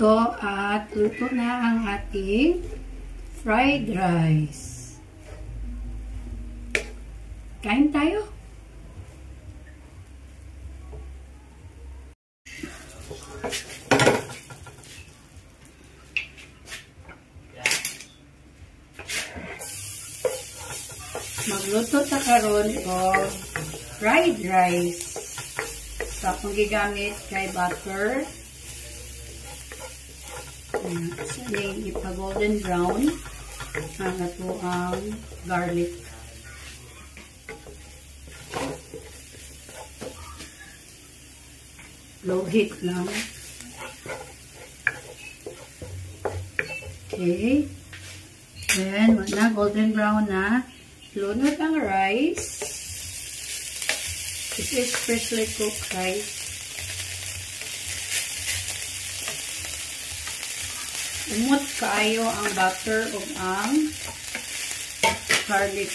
Ito at luto na ang ating fried rice. Kain tayo. Magluto ta karon og fried rice. Sa akong gigamit kay butter. Sali ipa-golden brown ang ato ang garlic. Low heat lang. Okay. Then, na golden brown na. Lunod ang rice. This is freshly cooked rice. Umot kaayo ang butter o ang garlic.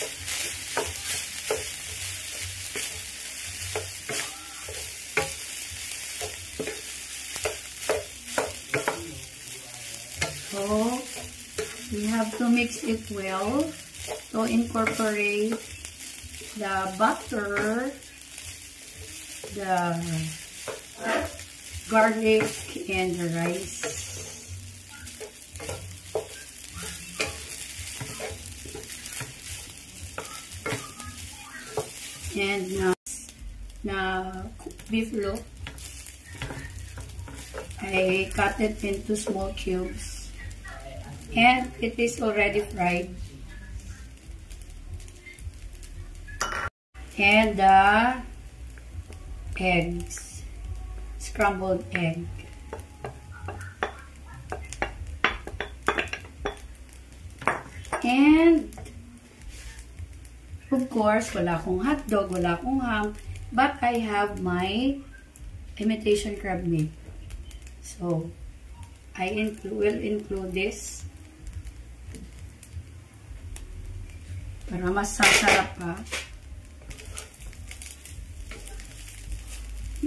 So, we have to mix it well to incorporate the butter, the garlic, and the rice. And na beef loaf, I cut it into small cubes. And it is already fried. And the eggs, scrambled egg. And of course, wala akong hotdog, wala akong ham, but I have my imitation crab meat. So, I will include this para mas sasarap pa.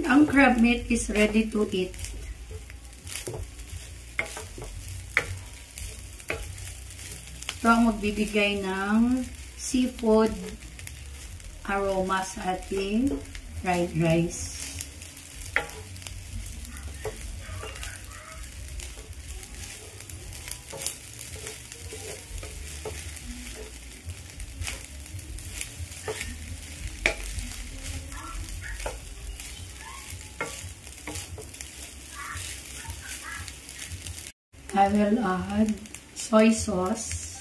Ang crab meat is ready to eat. Ito ang magbibigay ng seafood aroma sa ating fried rice. I will add soy sauce,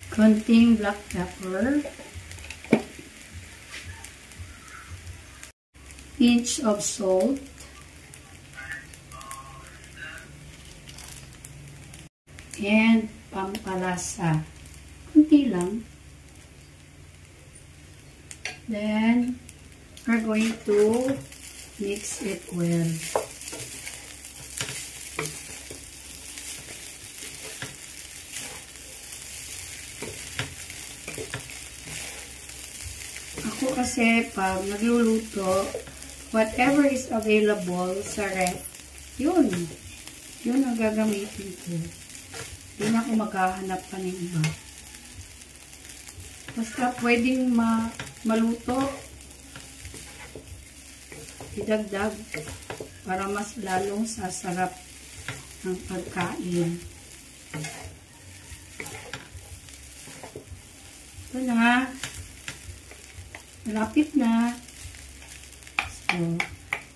konting black pepper, pinch of salt, and pampalasa. Kunti lang. Then, we're going to mix it well. Ako kasi pag nagluluto, whatever is available sa ref, yun ang gagamitin ko. Hindi na ako maghahanap pa ng iba. Basta pwedeng maluto, idagdag para mas lalong sasarap ang pagkain. Ito na. Malapit na. So,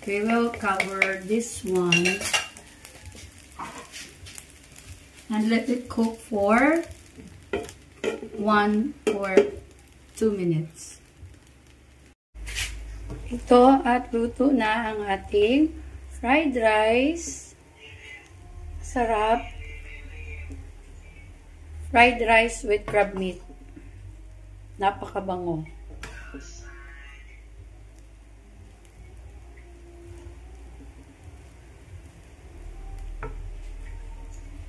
we will cover this one and let it cook for 1 or 2 minutes. Ito at luto na ang ating fried rice. Sarap. Fried rice with crab meat. Napakabango.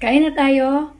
Kain na tayo.